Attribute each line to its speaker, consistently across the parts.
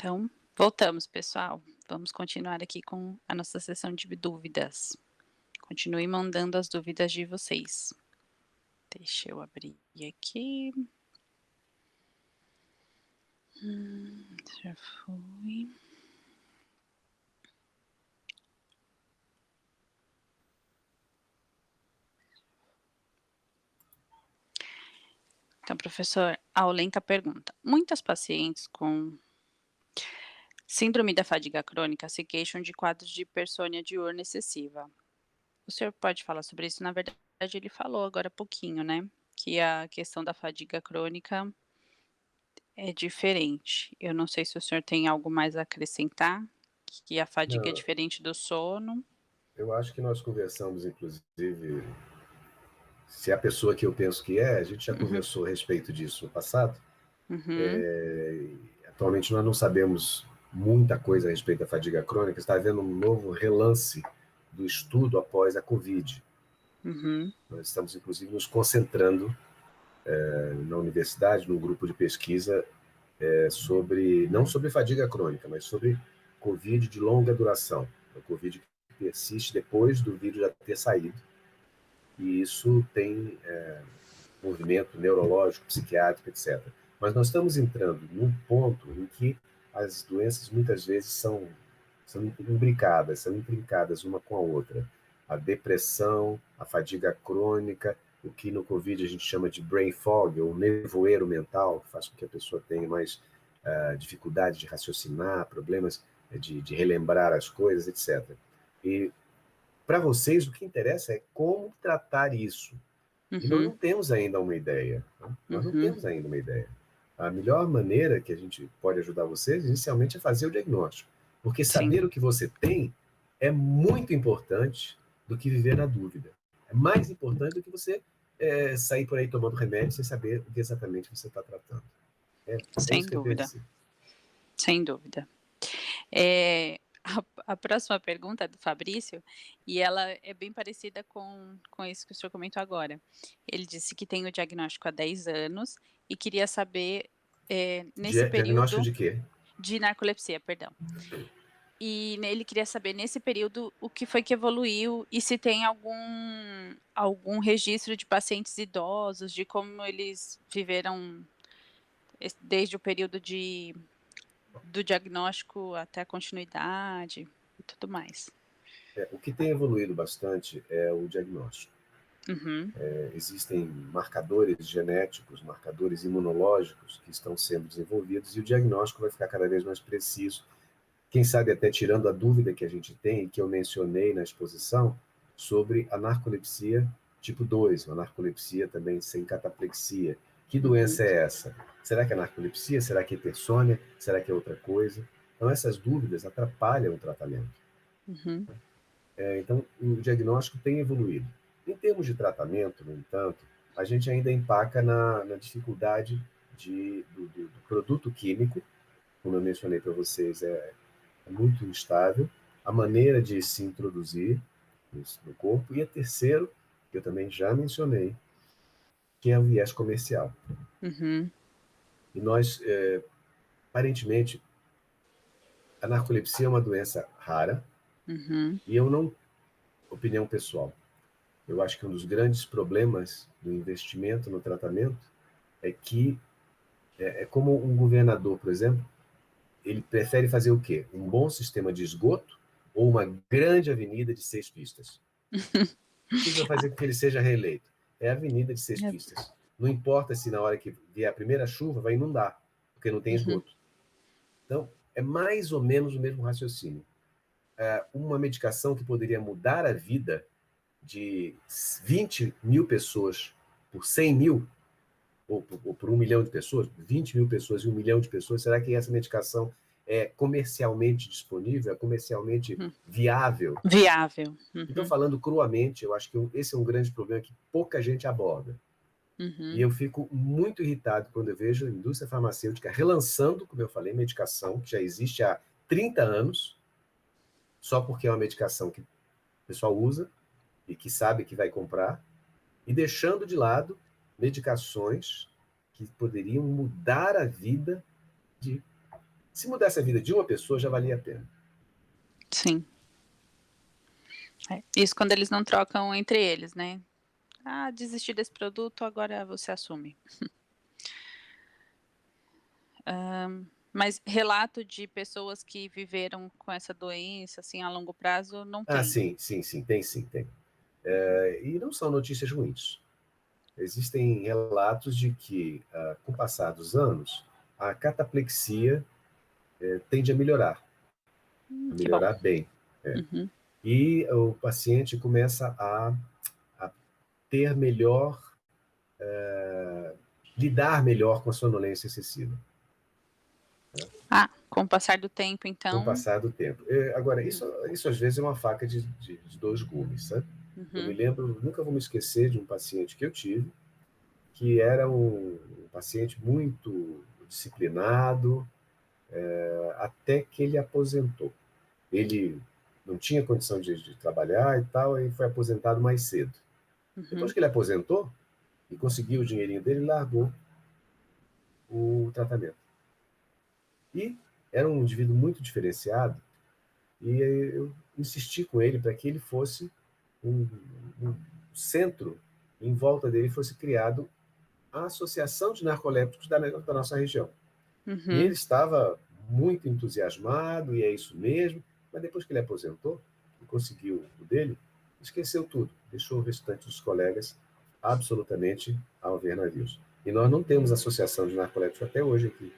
Speaker 1: Então, voltamos, pessoal. Vamos continuar aqui com a nossa sessão de dúvidas. Continue mandando as dúvidas de vocês. Deixa eu abrir aqui. Já foi. Então, professor, a Olenta pergunta: muitas pacientes com síndrome da fadiga crônica se queixam de quadros de hipersônia diurna excessiva. O senhor pode falar sobre isso? Na verdade, ele falou agora há pouquinho, né? Que a questão da fadiga crônica é diferente. Eu não sei se o senhor tem algo mais a acrescentar, que a fadiga é
Speaker 2: Não,
Speaker 1: diferente do sono.
Speaker 2: eu acho que nós conversamos, inclusive, se é a pessoa que eu penso que é, a gente já
Speaker 1: Uhum,
Speaker 2: conversou a respeito disso no passado.
Speaker 1: uhum,
Speaker 2: Atualmente nós não sabemos muita coisa a respeito da fadiga crônica, está havendo um novo relance do estudo após a Covid.
Speaker 1: uhum,
Speaker 2: Nós estamos, inclusive, nos concentrando na universidade, num grupo de pesquisa, sobre, não sobre fadiga crônica, mas sobre Covid de longa duração, o Covid que persiste depois do vírus já ter saído. E isso tem movimento neurológico, psiquiátrico, etc. Mas nós estamos entrando num ponto em que as doenças muitas vezes são imbricadas, são intrincadas uma com a outra. A depressão, a fadiga crônica, o que no Covid a gente chama de brain fog, ou nevoeiro mental, que faz com que a pessoa tenha mais dificuldade de raciocinar, problemas de relembrar as coisas, etc. E para vocês o que interessa é como tratar isso. E nós
Speaker 1: uhum,
Speaker 2: não temos ainda uma ideia. Tá? Nós não
Speaker 1: uhum.
Speaker 2: temos ainda uma ideia. A melhor maneira que a gente pode ajudar vocês, inicialmente, é fazer o diagnóstico. Porque
Speaker 1: Sim,
Speaker 2: saber o que você tem é muito importante do que viver na dúvida. É mais importante do que você sair por aí tomando remédio sem saber o que exatamente você está tratando. É
Speaker 1: sem
Speaker 2: isso que eu queria
Speaker 1: dúvida,
Speaker 2: dizer.
Speaker 1: sem dúvida. A próxima pergunta é do Fabrício, e ela é bem parecida com isso que o senhor comentou agora. Ele disse que tem o diagnóstico há 10 anos e queria saber, nesse
Speaker 2: Diagnóstico
Speaker 1: período
Speaker 2: de quê?
Speaker 1: de narcolepsia, perdão. E ele queria saber nesse período o que foi que evoluiu e se tem algum registro de pacientes idosos, de como eles viveram desde o período do diagnóstico até a continuidade e tudo mais.
Speaker 2: O que tem evoluído bastante é o diagnóstico.
Speaker 1: Uhum,
Speaker 2: Existem marcadores genéticos, marcadores imunológicos que estão sendo desenvolvidos e o diagnóstico vai ficar cada vez mais preciso. Quem sabe até tirando a dúvida que a gente tem, que eu mencionei na exposição, sobre a narcolepsia tipo 2, uma narcolepsia também sem cataplexia. Que
Speaker 1: uhum,
Speaker 2: doença é essa? Será que é narcolepsia? Será que é hipersônia? Será que é outra coisa? Então, essas dúvidas atrapalham o tratamento.
Speaker 1: uhum,
Speaker 2: Então, o diagnóstico tem evoluído. Em termos de tratamento, no entanto, a gente ainda empaca na dificuldade do produto químico, como eu mencionei para vocês, é muito instável, a maneira de se introduzir no corpo, e a terceiro, que eu também já mencionei, que é o viés comercial.
Speaker 1: uhum,
Speaker 2: E nós, aparentemente, a narcolepsia é uma doença rara,
Speaker 1: uhum,
Speaker 2: e eu não, opinião pessoal, eu acho que um dos grandes problemas do investimento no tratamento é que é como um governador, por exemplo, ele prefere fazer o quê? Um bom sistema de esgoto ou uma grande avenida de 6 pistas? O que vai fazer com que ele seja reeleito? É a avenida de seis
Speaker 1: é,
Speaker 2: pistas. Não importa se na hora que vier a primeira chuva vai inundar, porque não tem
Speaker 1: uhum,
Speaker 2: esgoto. Então, é mais ou menos o mesmo raciocínio. Uma medicação que poderia mudar a vida de 20 mil pessoas por 100 mil, ou por 1 milhão de pessoas, 20 mil pessoas e 1 milhão de pessoas, será que essa medicação é comercialmente disponível, é comercialmente
Speaker 1: uhum.
Speaker 2: viável?
Speaker 1: Viável.
Speaker 2: Então,
Speaker 1: Uhum,
Speaker 2: falando cruamente, eu acho que esse é um grande problema que pouca gente aborda. E
Speaker 1: uhum,
Speaker 2: eu fico muito irritado quando eu vejo a indústria farmacêutica relançando, como eu falei, medicação que já existe há 30 anos, só porque é uma medicação que o pessoal usa e que sabe que vai comprar, e deixando de lado medicações que poderiam mudar a vida de Se mudasse a vida de uma pessoa, já valia a pena.
Speaker 1: Sim. Isso quando eles não trocam entre eles, né. "Ah, desisti desse produto, agora você assume". Mas relato de pessoas que viveram com essa doença, assim, a longo prazo, não
Speaker 2: Ah,
Speaker 1: tem.
Speaker 2: sim, sim, sim, tem sim, tem. E não são notícias ruins. Existem relatos de que, com o passar dos anos, a cataplexia tende a
Speaker 1: Que bom.
Speaker 2: melhorar bem. É.
Speaker 1: Uhum.
Speaker 2: E o paciente começa a ter melhor, lidar melhor com a sonolência excessiva,
Speaker 1: Ah, com o passar do tempo,
Speaker 2: com o
Speaker 1: então.
Speaker 2: passar do tempo. Agora,
Speaker 1: Uhum.
Speaker 2: isso às vezes é uma faca de dois gumes, sabe? Eu me
Speaker 1: Uhum.
Speaker 2: lembro, nunca vou me esquecer de um paciente que eu tive, que era um paciente muito disciplinado, até que ele aposentou. Ele não tinha condição de trabalhar e tal, e foi aposentado mais cedo. Depois
Speaker 1: Uhum.
Speaker 2: que ele aposentou e conseguiu o dinheirinho dele, ele largou o tratamento. E era um indivíduo muito diferenciado, e eu insisti com ele para que ele fosse um, um centro, em volta dele fosse criado a Associação de Narcolépticos da nossa região. E ele
Speaker 1: Uhum.
Speaker 2: estava muito entusiasmado, e é isso mesmo, mas depois que ele aposentou e conseguiu o dele, esqueceu tudo, deixou o restante dos colegas absolutamente ao ver navios. E nós não temos associação de narcolépticos até hoje aqui.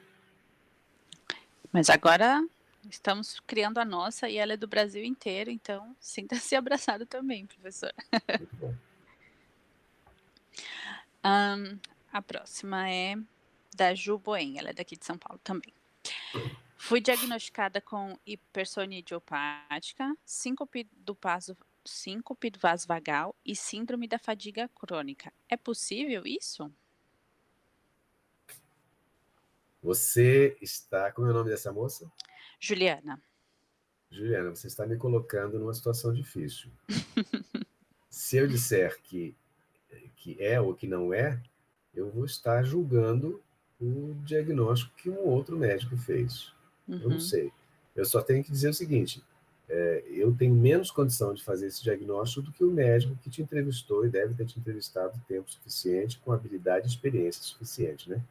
Speaker 1: Mas agora estamos criando a nossa e ela é do Brasil inteiro, então sinta-se abraçado também, professor.
Speaker 2: Muito bom.
Speaker 1: A próxima é da Ju Boen, ela é daqui de São Paulo também. Fui diagnosticada com hipersonia idiopática, síncope do vaso vagal e síndrome da fadiga crônica. É possível isso?
Speaker 2: Você está. Como é o nome dessa moça?
Speaker 1: Juliana.
Speaker 2: Juliana, você está me colocando numa situação difícil. Se eu disser que é ou que não é, eu vou estar julgando o diagnóstico que um outro médico fez. Eu não
Speaker 1: Uhum.
Speaker 2: sei. Eu só tenho que dizer o seguinte: eu tenho menos condição de fazer esse diagnóstico do que o médico que te entrevistou e deve ter te entrevistado tempo suficiente, com habilidade e experiência suficiente, né?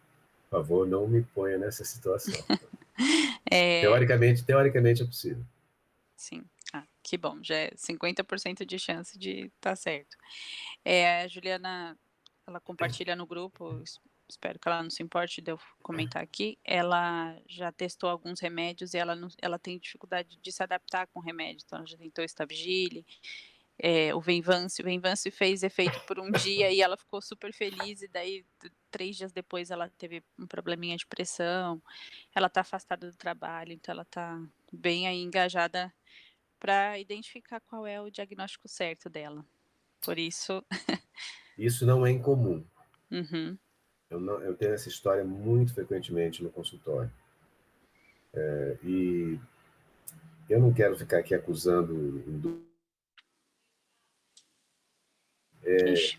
Speaker 2: Por favor, não me ponha nessa situação.
Speaker 1: É,
Speaker 2: Teoricamente é possível.
Speaker 1: sim. Ah, que bom, já é 50% de chance de estar certo. A Juliana, ela compartilha no grupo, espero que ela não se importe de eu comentar aqui, ela já testou alguns remédios e ela tem dificuldade de se adaptar com remédio, então ela já tentou Stabile, o Venvance fez efeito por um dia e ela ficou super feliz e daí 3 dias depois ela teve um probleminha de pressão, ela está afastada do trabalho, então ela está bem aí engajada para identificar qual é o diagnóstico certo dela. Por isso.
Speaker 2: Isso não é incomum.
Speaker 1: Uhum.
Speaker 2: Eu tenho essa história muito frequentemente no consultório. E eu não quero ficar aqui acusando.
Speaker 1: Ixi.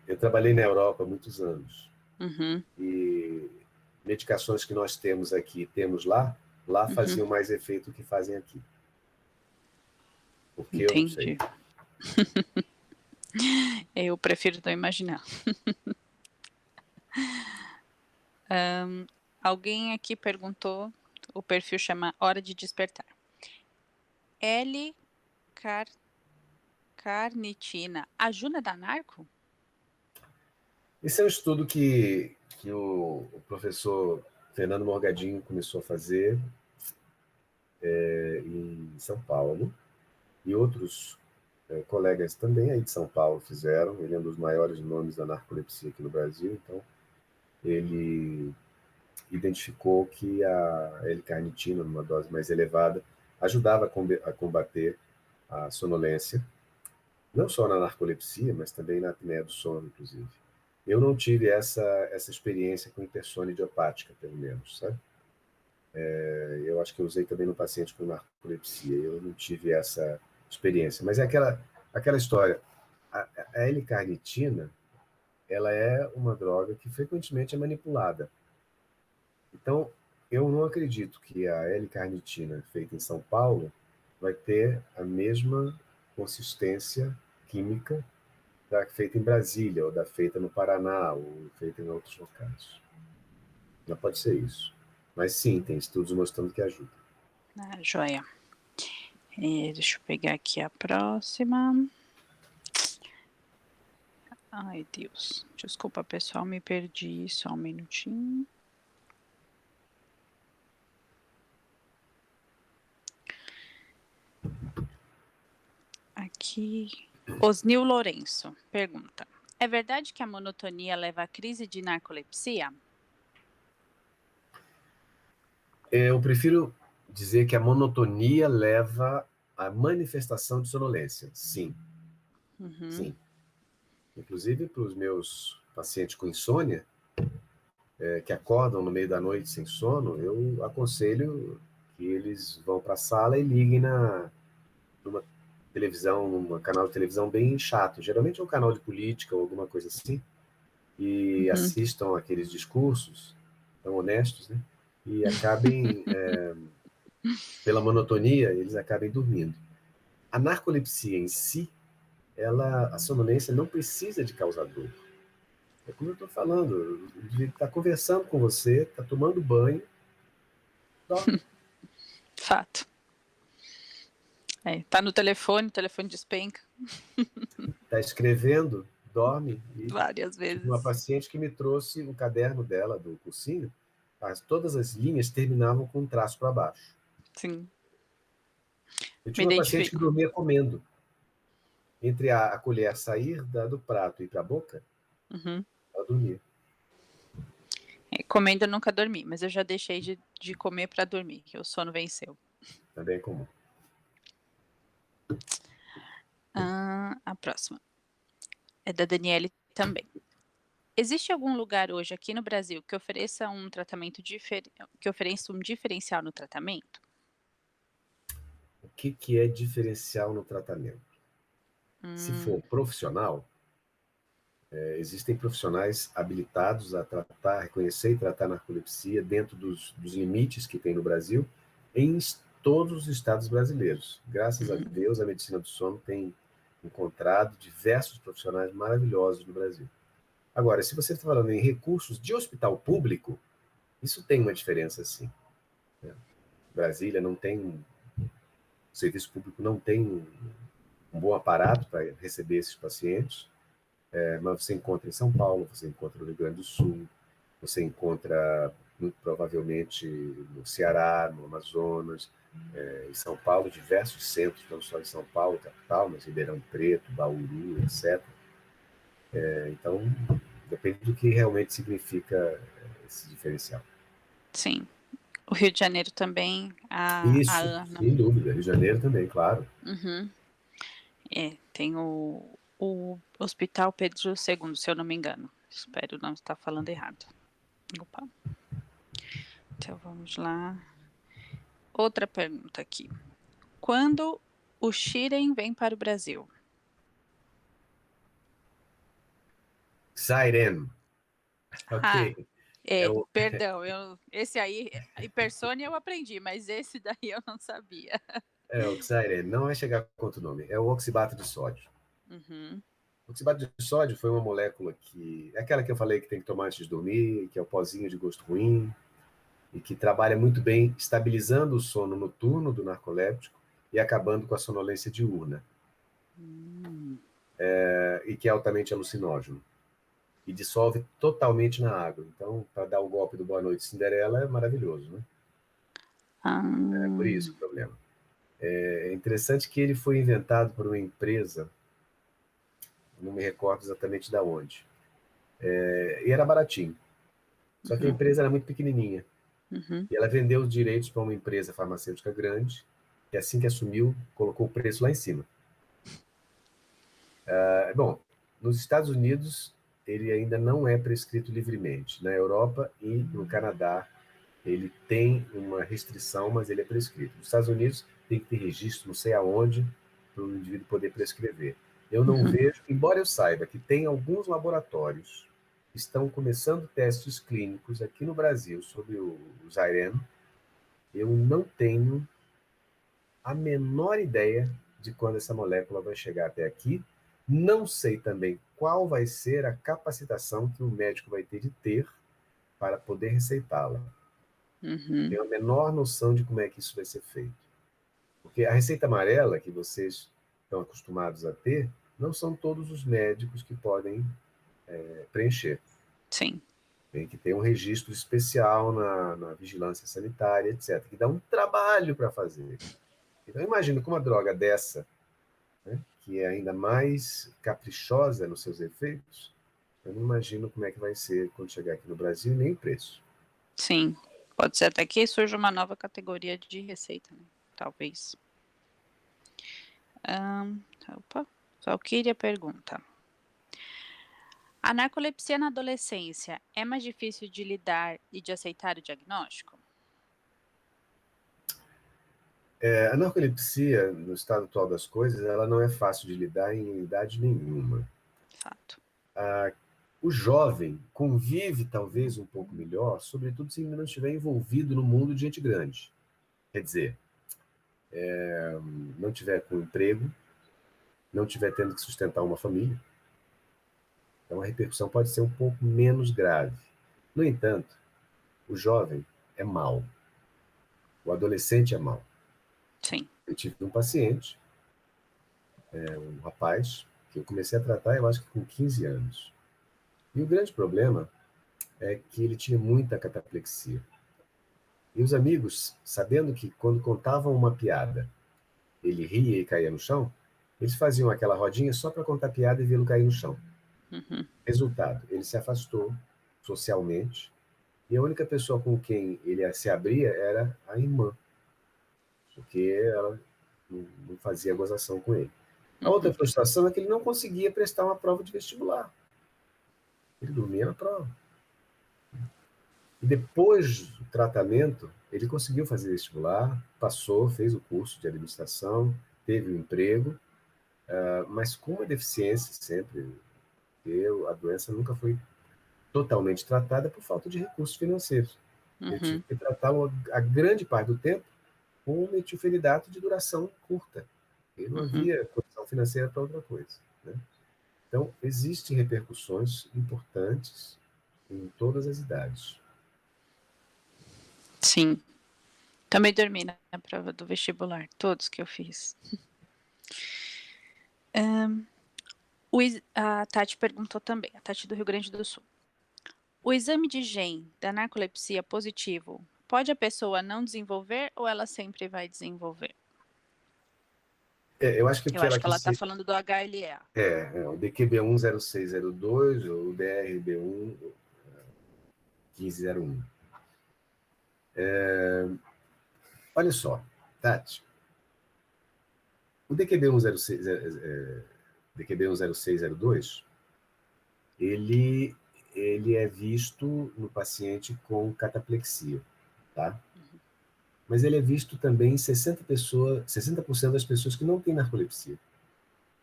Speaker 2: Eu trabalhei na Europa há muitos anos.
Speaker 1: Uhum.
Speaker 2: E medicações que nós temos aqui, temos lá
Speaker 1: Uhum.
Speaker 2: faziam mais efeito do que fazem aqui. Porque eu não sei.
Speaker 1: Entendi. Eu prefiro não imaginar. Alguém aqui perguntou, o perfil chama Hora de Despertar. L car carnitina ajuda da narco?
Speaker 2: Esse é um estudo que o professor Fernando Morgadinho começou a fazer em São Paulo, e outros colegas também aí de São Paulo fizeram. Ele é um dos maiores nomes da narcolepsia aqui no Brasil, então ele identificou que a L-carnitina, numa dose mais elevada, ajudava a combater a sonolência, não só na narcolepsia, mas também na apneia do sono, inclusive. Eu não tive essa experiência com hipersônia idiopática, pelo menos, sabe? Eu acho que eu usei também no paciente com narcolepsia, eu não tive essa experiência. Mas é aquela história, a L-carnitina, ela é uma droga que frequentemente é manipulada. Então, eu não acredito que a L-carnitina feita em São Paulo vai ter a mesma consistência química da feita em Brasília, ou da feita no Paraná, ou feita em outros locais. Não pode ser isso. Mas sim, tem estudos mostrando que ajuda.
Speaker 1: Ah, joia. Deixa eu pegar aqui a próxima. Ai, Deus. Desculpa, pessoal, me perdi. Só um minutinho. Aqui. Osnil Lourenço pergunta: é verdade que a monotonia leva à crise de narcolepsia?
Speaker 2: Eu prefiro dizer que a monotonia leva à manifestação de sonolência. Sim,
Speaker 1: Uhum.
Speaker 2: sim. Inclusive para os meus pacientes com insônia, que acordam no meio da noite sem sono, eu aconselho que eles vão para a sala e liguem numa televisão, num canal de televisão bem chato. Geralmente é um canal de política ou alguma coisa assim, e
Speaker 1: Uhum.
Speaker 2: assistam aqueles discursos tão honestos, né? E acabem, pela monotonia, eles acabem dormindo. A narcolepsia em si, a sonolência não precisa de causador. É como eu estou falando, ele está conversando com você, está tomando banho, dorme.
Speaker 1: Fato. Tá no telefone, o telefone despenca
Speaker 2: Está escrevendo, dorme. E
Speaker 1: várias
Speaker 2: tive uma
Speaker 1: vezes.
Speaker 2: paciente que me trouxe o caderno dela, do cursinho, todas as linhas terminavam com um traço para baixo.
Speaker 1: Sim,
Speaker 2: Eu
Speaker 1: me
Speaker 2: tinha uma paciente que
Speaker 1: identifico.
Speaker 2: dormia comendo. Entre a colher sair do prato e ir para a boca,
Speaker 1: Uhum.
Speaker 2: ela dormia.
Speaker 1: Comendo eu nunca dormi, mas eu já deixei de comer para dormir, que o sono venceu.
Speaker 2: Também é comum.
Speaker 1: A próxima é da Daniele também. Existe algum lugar hoje aqui no Brasil que ofereça um tratamento que ofereça um diferencial no tratamento?
Speaker 2: O que é diferencial no tratamento? Se
Speaker 1: Hum.
Speaker 2: for profissional, existem profissionais habilitados a tratar, reconhecer e tratar narcolepsia dentro dos limites que tem no Brasil, em todos os estados brasileiros. Graças a
Speaker 1: Uhum.
Speaker 2: Deus, a medicina do sono tem encontrado diversos profissionais maravilhosos no Brasil. Agora, se você está falando em recursos de hospital público, isso tem uma diferença, sim. Brasília não tem, o serviço público não tem um bom aparato para receber esses pacientes, mas você encontra em São Paulo, você encontra no Rio Grande do Sul, você encontra muito provavelmente no Ceará, no Amazonas, em São Paulo, diversos centros, não só em São Paulo, capital, mas Ribeirão Preto, Bauru, etc. Então, depende do que realmente significa esse diferencial.
Speaker 1: Sim. O Rio de Janeiro também, a
Speaker 2: Isso,
Speaker 1: Ana.
Speaker 2: sem dúvida. Rio de Janeiro também, claro.
Speaker 1: Uhum. Tem o Hospital Pedro II, se eu não me engano. Espero não estar falando errado. Opa. Então vamos lá. Outra pergunta aqui. Quando o Shiren vem para o Brasil?
Speaker 2: Siren,
Speaker 1: Ah,
Speaker 2: ok. É o,
Speaker 1: perdão, esse aí, Hipersônia eu aprendi, mas esse daí eu não sabia.
Speaker 2: o Siren, não é chegar com outro nome, é o oxibato de sódio.
Speaker 1: Uhum.
Speaker 2: O oxibato de sódio foi uma molécula que, é aquela que eu falei que tem que tomar antes de dormir, que é o pozinho de gosto ruim, e que trabalha muito bem estabilizando o sono noturno do narcoléptico e acabando com a sonolência diurna,
Speaker 1: Hum.
Speaker 2: e que é altamente alucinógeno. E dissolve totalmente na água. Então, para dar o golpe do Boa Noite Cinderela é maravilhoso, né?
Speaker 1: Ah,
Speaker 2: É por isso o problema. É interessante que ele foi inventado por uma empresa, não me recordo exatamente da onde, e era baratinho. Só que a
Speaker 1: uhum,
Speaker 2: empresa era muito pequenininha.
Speaker 1: uhum.
Speaker 2: E ela vendeu os direitos para uma empresa farmacêutica grande, que assim que assumiu, colocou o preço lá em cima. Bom, nos Estados Unidos, ele ainda não é prescrito livremente. Na Europa e no Canadá, ele tem uma restrição, mas ele é prescrito. Nos Estados Unidos, tem que ter registro, não sei aonde, para o indivíduo poder prescrever. Eu não
Speaker 1: Uhum.
Speaker 2: vejo, embora eu saiba que tem alguns laboratórios, estão começando testes clínicos aqui no Brasil sobre o Xyrem. Eu não tenho a menor ideia de quando essa molécula vai chegar até aqui. Não sei também qual vai ser a capacitação que o médico vai ter de ter para poder receitá-la.
Speaker 1: Uhum.
Speaker 2: Tenho a menor noção de como é que isso vai ser feito. Porque a receita amarela que vocês estão acostumados a ter, não são todos os médicos que podem preencher.
Speaker 1: Sim.
Speaker 2: Tem que ter um registro especial na vigilância sanitária, etc., que dá um trabalho para fazer. Então, imagina com uma droga dessa, né, que é ainda mais caprichosa nos seus efeitos, eu não imagino como é que vai ser quando chegar aqui no Brasil, nem o preço.
Speaker 1: Sim. Pode ser até que surja uma nova categoria de receita, né, talvez. Opa, Valquíria pergunta: a narcolepsia na adolescência é mais difícil de lidar e de aceitar o diagnóstico?
Speaker 2: A narcolepsia, no estado atual das coisas, ela não é fácil de lidar em idade nenhuma.
Speaker 1: Fato.
Speaker 2: O jovem convive talvez um pouco melhor, sobretudo se ele não estiver envolvido no mundo de gente grande. Quer dizer, não tiver com emprego, não tiver tendo que sustentar uma família. Então a repercussão pode ser um pouco menos grave. No entanto, o jovem é mau, o adolescente é mau.
Speaker 1: Sim.
Speaker 2: Eu tive um paciente, um rapaz, que eu comecei a tratar, eu acho que com 15 anos. E o grande problema é que ele tinha muita cataplexia. E os amigos, sabendo que quando contavam uma piada, ele ria e caía no chão, eles faziam aquela rodinha só para contar piada e vê-lo cair no chão.
Speaker 1: Uhum.
Speaker 2: Resultado, ele se afastou socialmente, e a única pessoa com quem ele se abria era a irmã, porque ela não fazia gozação com ele. A outra
Speaker 1: Uhum.
Speaker 2: frustração é que ele não conseguia prestar uma prova de vestibular. Ele dormia na prova. E depois do tratamento, ele conseguiu fazer vestibular, passou, fez o curso de administração, teve um emprego, mas com uma deficiência sempre, porque a doença nunca foi totalmente tratada por falta de recursos financeiros. Eu tive
Speaker 1: Uhum.
Speaker 2: que tratá-lo a grande parte do tempo com um metilfenidato de duração curta. E não
Speaker 1: Uhum.
Speaker 2: havia condição financeira para outra coisa, né? Então, existem repercussões importantes em todas as idades.
Speaker 1: Sim. Também dormi na prova do vestibular, todos que eu fiz. A Tati perguntou também, a Tati do Rio Grande do Sul. O exame de GEM da narcolepsia positivo, pode a pessoa não desenvolver ou ela sempre vai desenvolver?
Speaker 2: Eu acho que o
Speaker 1: Eu
Speaker 2: que
Speaker 1: acho
Speaker 2: ela
Speaker 1: que ela
Speaker 2: quis
Speaker 1: está falando do HLA.
Speaker 2: o DQB10602 ou o DRB1 1501. Olha só, Tati, o DQB10602, ele, ele é visto no paciente com cataplexia, tá?
Speaker 1: Uhum.
Speaker 2: Mas ele é visto também em 60% das pessoas que não têm narcolepsia.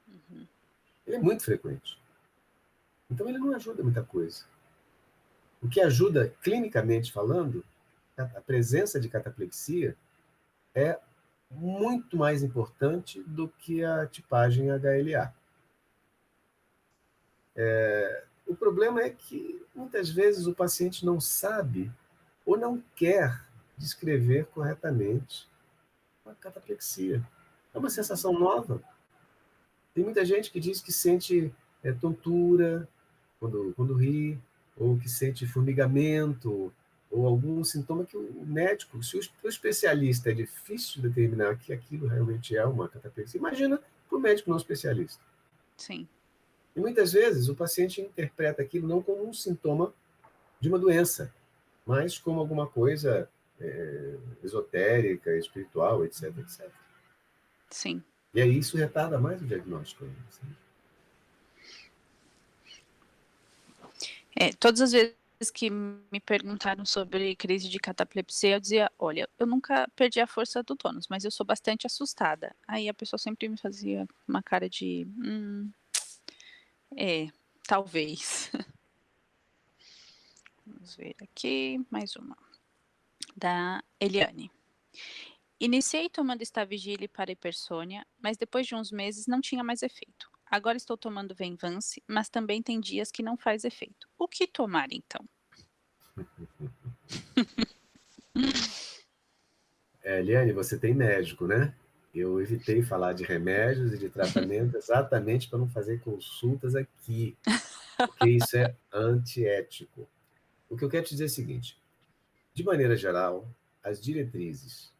Speaker 1: Uhum.
Speaker 2: Ele é muito frequente. Então ele não ajuda muita coisa. O que ajuda, clinicamente falando, a presença de cataplexia é muito mais importante do que a tipagem HLA. O problema é que, muitas vezes, o paciente não sabe ou não quer descrever corretamente a cataplexia. É uma
Speaker 1: Uhum.
Speaker 2: sensação nova. Tem muita gente que diz que sente tontura quando ri, ou que sente formigamento, ou algum sintoma que o médico, se o especialista é difícil determinar que aquilo realmente é uma cataplexia, imagina para o médico não especialista.
Speaker 1: Sim.
Speaker 2: E muitas vezes o paciente interpreta aquilo não como um sintoma de uma doença, mas como alguma coisa esotérica, espiritual, etc, etc.
Speaker 1: Sim.
Speaker 2: E aí isso retarda mais o diagnóstico. Assim.
Speaker 1: Todas as vezes que me perguntaram sobre crise de cataplepsia, eu dizia: "Olha, eu nunca perdi a força do tônus, mas eu sou bastante assustada". Aí a pessoa sempre me fazia uma cara de: é, talvez". Vamos ver aqui, mais uma, da Eliane. Iniciei tomando Stavigile para hipersônia, mas depois de uns meses não tinha mais efeito. Agora estou tomando Venvance, mas também tem dias que não faz efeito. O que tomar então?
Speaker 2: Eliane, você tem médico, né? Eu evitei falar de remédios e de tratamento exatamente para não fazer consultas aqui, porque isso é antiético. O que eu quero te dizer é o seguinte: de maneira geral, as diretrizes,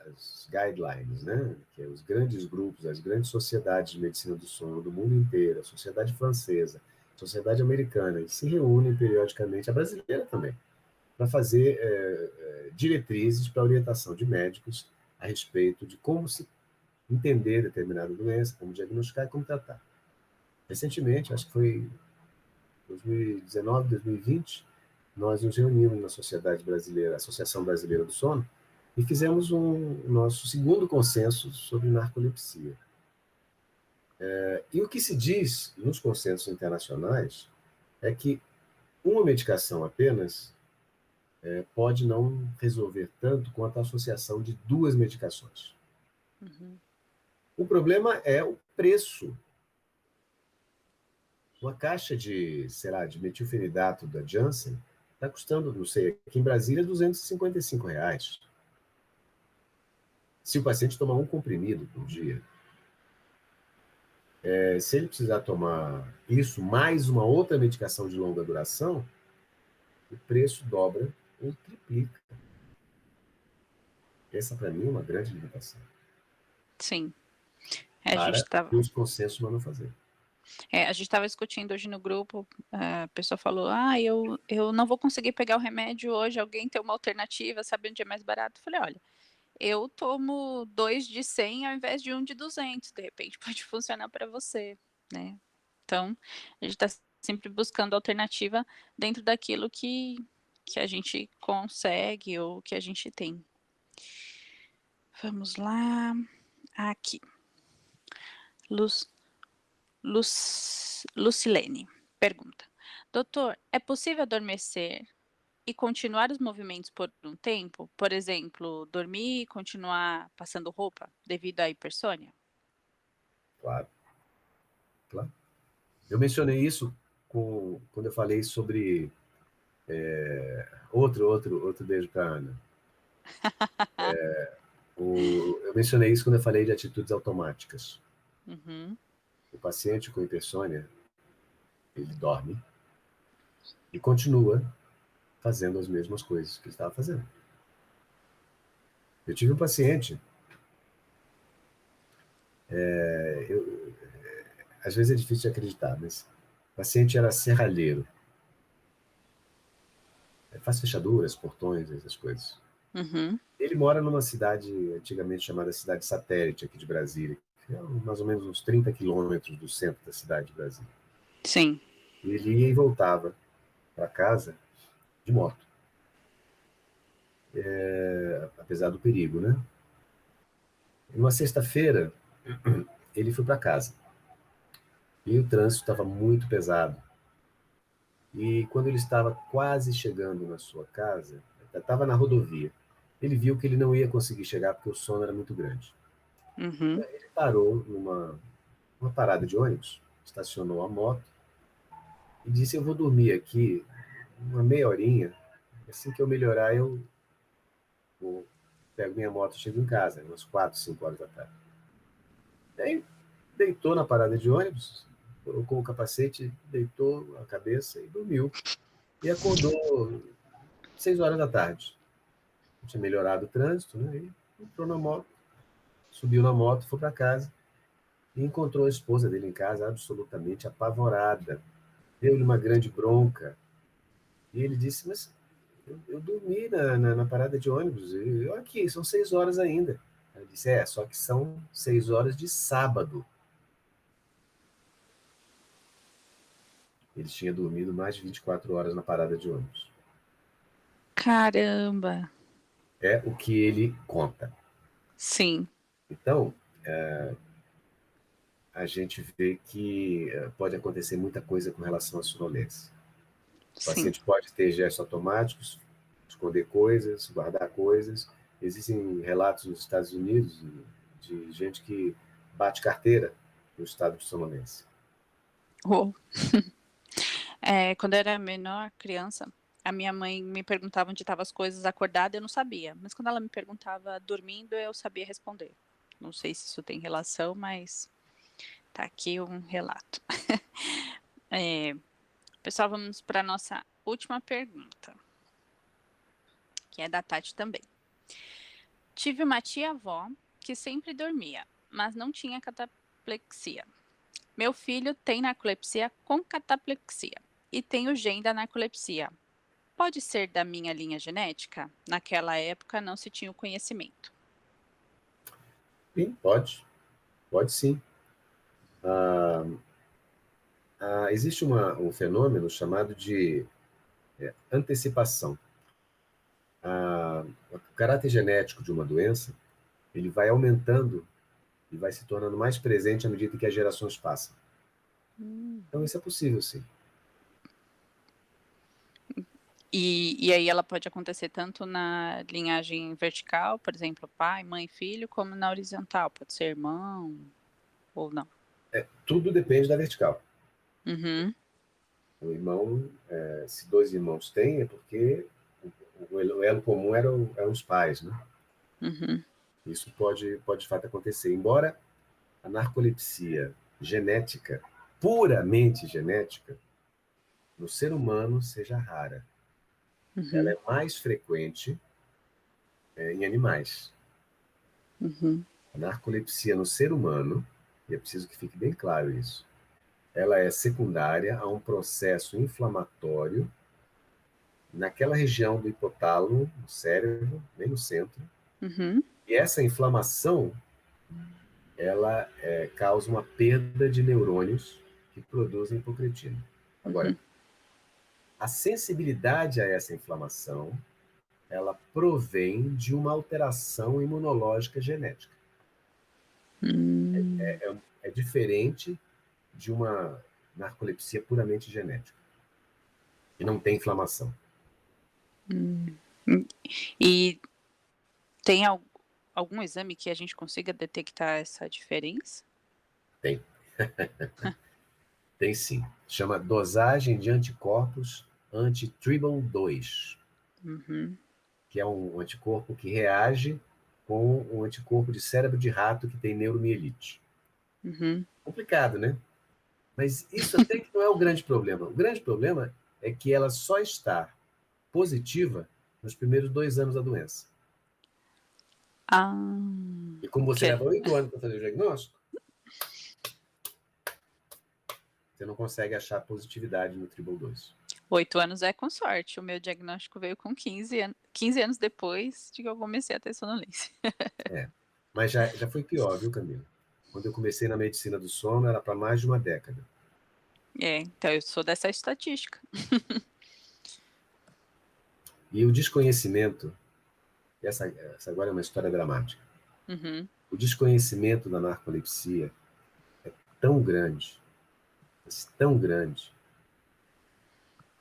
Speaker 2: as guidelines, né, que é os grandes grupos, as grandes sociedades de medicina do sono do mundo inteiro, a sociedade francesa, a sociedade americana, eles se reúnem periodicamente, a brasileira também, para fazer diretrizes para orientação de médicos a respeito de como se entender determinada doença, como diagnosticar e como tratar. Recentemente, acho que foi 2019, 2020, nós nos reunimos na Sociedade Brasileira, Associação Brasileira do Sono, e fizemos nosso segundo consenso sobre narcolepsia. E o que se diz nos consensos internacionais é que uma medicação apenas pode não resolver tanto quanto a associação de duas medicações.
Speaker 1: Uhum.
Speaker 2: O problema é o preço. Uma caixa de, sei lá, de metilfenidato da Janssen está custando, não sei, aqui em Brasília, R$ 255. Se o paciente tomar um comprimido por dia, se ele precisar tomar isso mais uma outra medicação de longa duração, o preço dobra ou triplica. Essa, para mim, é uma grande limitação.
Speaker 1: Sim. A gente
Speaker 2: Para
Speaker 1: estava
Speaker 2: os consensos não fazer.
Speaker 1: a gente estava discutindo hoje no grupo, a pessoa falou: "Ah, eu não vou conseguir pegar o remédio hoje, alguém tem uma alternativa, sabe onde é mais barato?" Eu falei: "Olha, eu tomo 2 de 100 ao invés de um de 200, de repente pode funcionar para você, né". Então, a gente está sempre buscando alternativa dentro daquilo que a gente consegue ou que a gente tem. Vamos lá, aqui, Luz Lucilene pergunta: "Doutor, é possível adormecer e continuar os movimentos por um tempo? Por exemplo, dormir e continuar passando roupa devido à hipersônia?"
Speaker 2: Claro, claro. Eu mencionei isso quando eu falei sobre outro beijo para a Ana. Eu mencionei isso quando eu falei de atitudes automáticas.
Speaker 1: Uhum,
Speaker 2: O paciente com hipersônia, ele dorme e continua fazendo as mesmas coisas que ele estava fazendo. Eu tive um paciente, às vezes é difícil de acreditar, mas o paciente era serralheiro. Faz fechaduras, portões, essas coisas.
Speaker 1: uhum,
Speaker 2: Ele mora numa cidade antigamente chamada Cidade Satélite, aqui de Brasília, que é mais ou menos uns 30 quilômetros do centro da cidade de Brasília.
Speaker 1: sim,
Speaker 2: Ele ia e voltava para casa de moto, apesar do perigo, né? Numa sexta-feira, ele foi para casa e o trânsito estava muito pesado. E quando ele estava quase chegando na sua casa, estava na rodovia, ele viu que ele não ia conseguir chegar porque o sono era muito grande.
Speaker 1: uhum.
Speaker 2: Ele parou numa parada de ônibus, estacionou a moto e disse: "Eu vou dormir aqui uma meia horinha, assim que eu melhorar, eu pego minha moto e chego em casa, umas 4, 5 horas da tarde." E aí deitou na parada de ônibus, colocou o capacete, deitou a cabeça e dormiu. E acordou 6 horas da tarde. Tinha melhorado o trânsito, né? E entrou na moto, subiu na moto, foi para casa e encontrou a esposa dele em casa absolutamente apavorada. Deu-lhe uma grande bronca. E ele disse: "Mas eu dormi na parada de ônibus. E eu aqui, são 6 horas ainda." Ela disse: "Só que são 6 horas de sábado." Ele tinha dormido mais de 24 horas na parada de ônibus.
Speaker 1: Caramba!
Speaker 2: É o que ele conta.
Speaker 1: Sim,
Speaker 2: Então, a gente vê que pode acontecer muita coisa com relação à sonolência. O
Speaker 1: Sim.
Speaker 2: paciente pode ter gestos automáticos, esconder coisas, guardar coisas. Existem relatos nos Estados Unidos de gente que bate carteira no estado de sonolência.
Speaker 1: Oh. Quando eu era menor, criança, a minha mãe me perguntava onde estavam as coisas acordada, eu não sabia, mas quando ela me perguntava dormindo, eu sabia responder. Não sei se isso tem relação, mas tá aqui um relato. Eh, pessoal, vamos para nossa última pergunta, que é da Tati também. Tive uma tia-avó que sempre dormia, mas não tinha cataplexia. Meu filho tem narcolepsia com cataplexia e tem o gene da narcolepsia. Pode ser da minha linha genética? Naquela época não se tinha o conhecimento.
Speaker 2: Sim, pode sim. Existe um fenômeno chamado de antecipação. O caráter genético de uma doença, ele vai aumentando e vai se tornando mais presente à medida que as gerações passam.
Speaker 1: Hum.
Speaker 2: Então isso é possível, sim.
Speaker 1: E aí ela pode acontecer tanto na linhagem vertical, por exemplo, pai, mãe, filho, como na horizontal, pode ser irmão ou não?
Speaker 2: Tudo depende da vertical.
Speaker 1: Uhum,
Speaker 2: O irmão, se dois irmãos têm, é porque o elo comum eram os pais, né?
Speaker 1: uhum,
Speaker 2: Isso pode de fato acontecer. Embora a narcolepsia genética, puramente genética, no ser humano seja rara. Ela
Speaker 1: uhum,
Speaker 2: é mais frequente em animais.
Speaker 1: uhum,
Speaker 2: A narcolepsia no ser humano, e é preciso que fique bem claro isso, ela é secundária a um processo inflamatório naquela região do hipotálamo, no cérebro, bem no centro,
Speaker 1: uhum,
Speaker 2: e essa inflamação, ela causa uma perda de neurônios que produzem hipocretina. Agora,
Speaker 1: uhum,
Speaker 2: a sensibilidade a essa inflamação, ela provém de uma alteração imunológica genética.
Speaker 1: hum,
Speaker 2: É diferente de uma narcolepsia puramente genética, e não tem inflamação.
Speaker 1: hum. Hum. E tem algum exame que a gente consiga detectar essa diferença?
Speaker 2: Tem, tem sim. Chama dosagem de anticorpos anti-TRIBL2,
Speaker 1: Uhum,
Speaker 2: que é um anticorpo que reage com um anticorpo de cérebro de rato que tem neuromielite.
Speaker 1: uhum.
Speaker 2: Complicado, né? Mas isso até que não é o grande problema. O grande problema é que ela só está positiva nos primeiros 2 anos da doença.
Speaker 1: Ah,
Speaker 2: E como você
Speaker 1: que
Speaker 2: leva 8 anos para fazer o diagnóstico, você não consegue achar positividade no TRIBL2.
Speaker 1: 8 anos é com sorte, o meu diagnóstico veio com 15 anos depois de que eu comecei a ter sonolência.
Speaker 2: É. Mas já foi pior, viu, Camila? Quando eu comecei na medicina do sono, era para mais de uma década.
Speaker 1: Então eu sou dessa estatística.
Speaker 2: E o desconhecimento, essa agora é uma história dramática.
Speaker 1: Uhum,
Speaker 2: O desconhecimento da narcolepsia é tão grande, mas tão grande,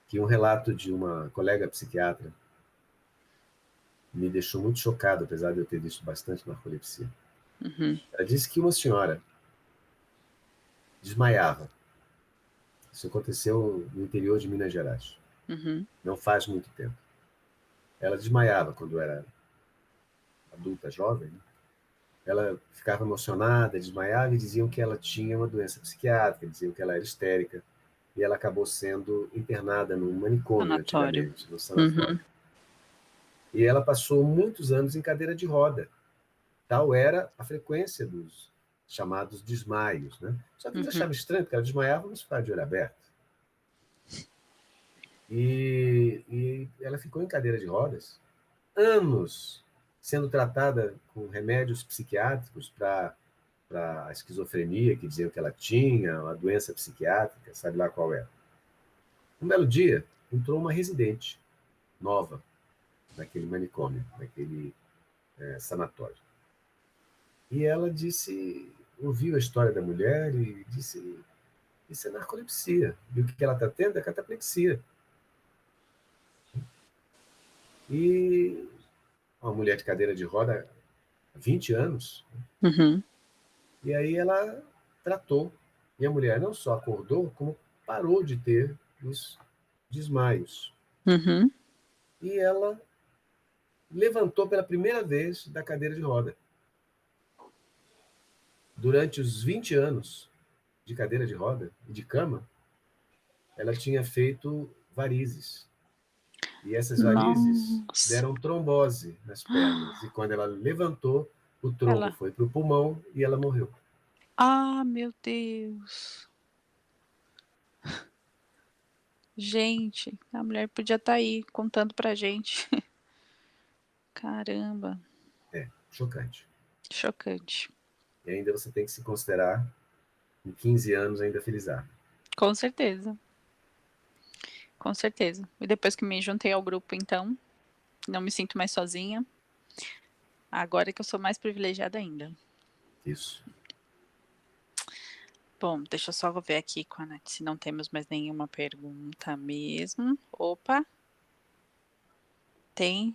Speaker 2: que um relato de uma colega psiquiatra me deixou muito chocado, apesar de eu ter visto bastante narcolepsia.
Speaker 1: uhum,
Speaker 2: Ela disse que uma senhora desmaiava. Isso aconteceu no interior de Minas Gerais.
Speaker 1: uhum.
Speaker 2: Não faz muito tempo. Ela desmaiava quando era adulta, jovem, né? Ela ficava emocionada, desmaiava e diziam que ela tinha uma doença psiquiátrica, diziam que ela era histérica, e ela acabou sendo internada num manicômio
Speaker 1: Sanatório.
Speaker 2: antigamente, no sanatório.
Speaker 1: Uhum,
Speaker 2: E ela passou muitos anos em cadeira de roda. Tal era a frequência dos chamados desmaios, né? Só que eles
Speaker 1: uhum.
Speaker 2: achavam estranho, porque ela desmaiava, mas ficava de olho aberto. E ela ficou em cadeira de rodas anos sendo tratada com remédios psiquiátricos para a esquizofrenia, que diziam que ela tinha, uma doença psiquiátrica, sabe lá qual é. Um belo dia, entrou uma residente nova naquele manicômio, naquele sanatório. E ela disse, ouviu a história da mulher e disse, isso é narcolepsia. E o que ela está tendo é cataplexia. E uma mulher de cadeira de roda há 20 anos,
Speaker 1: Uhum.
Speaker 2: e aí ela tratou, e a mulher não só acordou, como parou de ter os desmaios.
Speaker 1: Uhum.
Speaker 2: E ela levantou pela primeira vez da cadeira de roda. Durante os 20 anos de cadeira de roda e de cama, ela tinha feito varizes. E essas varizes
Speaker 1: Nossa.
Speaker 2: deram trombose nas pernas. E quando ela levantou, o trombo
Speaker 1: Ela
Speaker 2: foi para o pulmão e ela morreu.
Speaker 1: ah, meu Deus. Gente, a mulher podia estar aí contando pra gente. Caramba,
Speaker 2: É, chocante.
Speaker 1: chocante.
Speaker 2: E ainda você tem que se considerar, em 15 anos, ainda felizardo.
Speaker 1: Com certeza, com certeza. E depois que me juntei ao grupo então, não me sinto mais sozinha, agora que eu sou mais privilegiada ainda.
Speaker 2: Isso.
Speaker 1: Bom, deixa eu só ver aqui com a Nath se não temos mais nenhuma pergunta mesmo. Opa, tem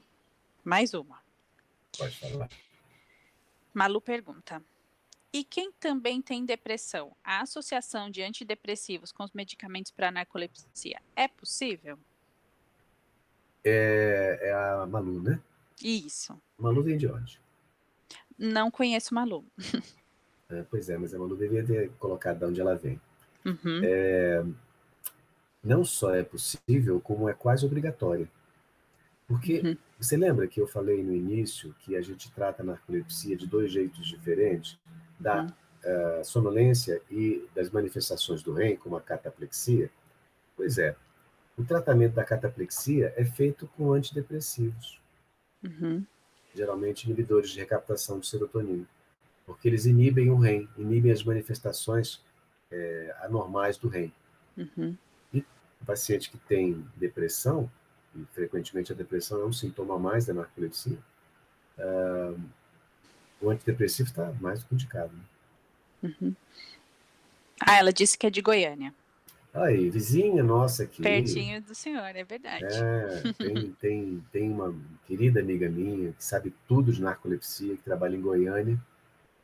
Speaker 1: mais uma.
Speaker 2: Pode falar.
Speaker 1: Malu pergunta: e quem também tem depressão, a associação de antidepressivos com os medicamentos para narcolepsia é possível?
Speaker 2: É a Malu, né?
Speaker 1: Isso.
Speaker 2: Malu vem de onde?
Speaker 1: Não conheço Malu.
Speaker 2: Pois é, mas a Malu deveria ter colocado de onde ela vem.
Speaker 1: Uhum,
Speaker 2: Não só é possível, como é quase obrigatório. Porque
Speaker 1: uhum,
Speaker 2: você lembra que eu falei no início que a gente trata a narcolepsia de dois jeitos diferentes? Da
Speaker 1: uhum,
Speaker 2: sonolência e das manifestações do REM, como a cataplexia? Pois é, o tratamento da cataplexia é feito com antidepressivos,
Speaker 1: uhum,
Speaker 2: geralmente inibidores de recaptação de serotonina, porque eles inibem o REM, inibem as manifestações anormais do REM.
Speaker 1: uhum.
Speaker 2: E o paciente que tem depressão, e frequentemente a depressão é um sintoma a mais da narcolepsia, o antidepressivo está mais do que indicado. Né?
Speaker 1: Uhum. Ah, ela disse que é de Goiânia.
Speaker 2: Aí, vizinha nossa aqui,
Speaker 1: Pertinho do senhor, é verdade.
Speaker 2: tem uma querida amiga minha que sabe tudo de narcolepsia, que trabalha em Goiânia,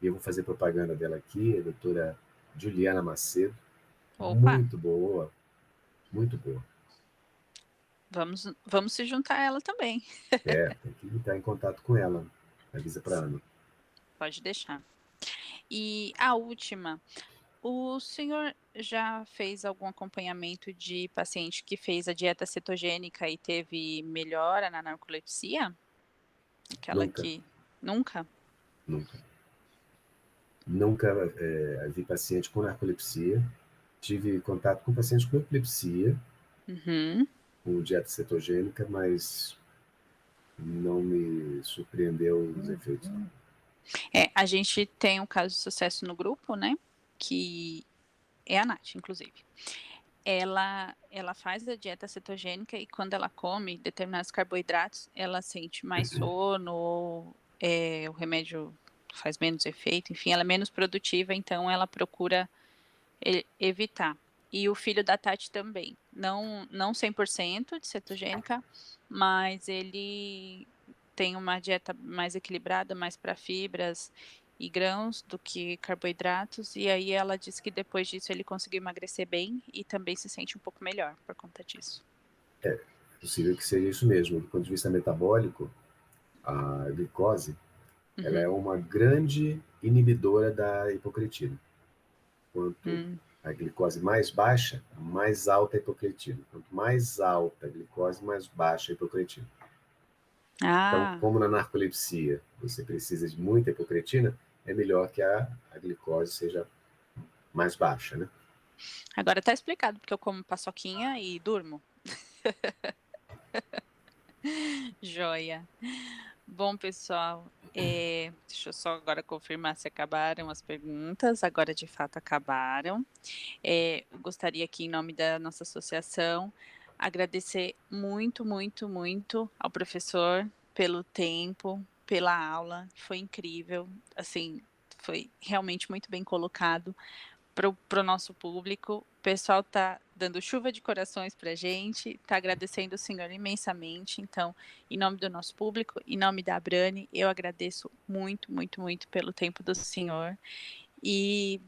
Speaker 2: e eu vou fazer propaganda dela aqui, a doutora Juliana Macedo,
Speaker 1: Opa,
Speaker 2: muito boa, muito boa.
Speaker 1: vamos se juntar a ela também.
Speaker 2: Tem que entrar em contato com ela, avisa para Ana.
Speaker 1: Pode deixar. E a última, o senhor já fez algum acompanhamento de paciente que fez a dieta cetogênica e teve melhora na narcolepsia? Aquela
Speaker 2: Nunca,
Speaker 1: que nunca?
Speaker 2: nunca. Nunca vi paciente com narcolepsia, tive contato com pacientes com epilepsia,
Speaker 1: Uhum.
Speaker 2: com dieta cetogênica, mas não me surpreendeu os efeitos, não.
Speaker 1: É, a gente tem um caso de sucesso no grupo, né, que é a Nath, inclusive. Ela faz a dieta cetogênica e quando ela come determinados carboidratos, ela sente mais sono ou, o remédio faz menos efeito, enfim, ela é menos produtiva, então ela procura evitar. E o filho da Tati também, não 100% de cetogênica, mas ele tem uma dieta mais equilibrada, mais para fibras e grãos do que carboidratos, e aí ela disse que depois disso ele conseguiu emagrecer bem e também se sente um pouco melhor por conta disso.
Speaker 2: É possível que seja isso mesmo. Do ponto de vista metabólico, a glicose ela é
Speaker 1: Uhum.
Speaker 2: uma grande inibidora da hipocretina. Quanto
Speaker 1: Hum.
Speaker 2: a glicose mais baixa, mais alta a hipocretina. Quanto mais alta a glicose, mais baixa a hipocretina. Então,
Speaker 1: Ah,
Speaker 2: como na narcolepsia você precisa de muita hipocretina, é melhor que a glicose seja mais baixa, né?
Speaker 1: agora tá explicado porque eu como paçoquinha e durmo. Joia. Bom, pessoal, deixa eu só agora confirmar se acabaram as perguntas. Agora, de fato, acabaram. Eu gostaria aqui, em nome da nossa associação, agradecer muito, muito, muito ao professor pelo tempo, pela aula. Foi incrível. Assim, foi realmente muito bem colocado para o nosso público. O pessoal está dando chuva de corações para a gente, está agradecendo o senhor imensamente. Então, em nome do nosso público, em nome da Abrane, eu agradeço muito, muito, muito pelo tempo do senhor. E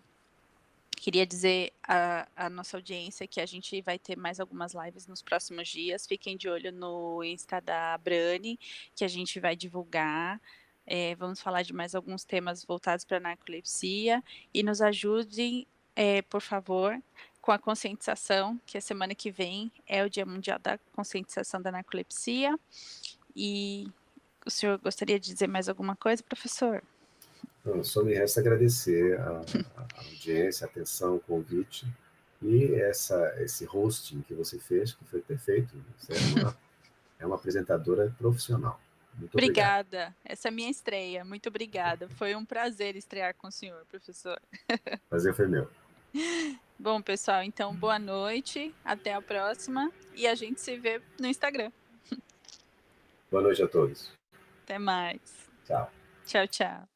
Speaker 1: queria dizer à nossa audiência que a gente vai ter mais algumas lives nos próximos dias. Fiquem de olho no Insta da Abrane, que a gente vai divulgar. Vamos falar de mais alguns temas voltados para a narcolepsia. E nos ajudem, por favor, com a conscientização, que a semana que vem é o Dia Mundial da Conscientização da Narcolepsia. E o senhor gostaria de dizer mais alguma coisa, professor?
Speaker 2: Não, só me resta agradecer a audiência, a atenção, o convite e esse hosting que você fez, que foi perfeito. Você é uma apresentadora profissional. Muito obrigado.
Speaker 1: Obrigada, essa é a minha estreia, muito obrigada. Foi um prazer estrear com o senhor, professor.
Speaker 2: Prazer foi meu.
Speaker 1: Bom, pessoal, então boa noite, até a próxima e a gente se vê no Instagram.
Speaker 2: Boa noite a todos.
Speaker 1: Até mais.
Speaker 2: Tchau.
Speaker 1: Tchau, tchau.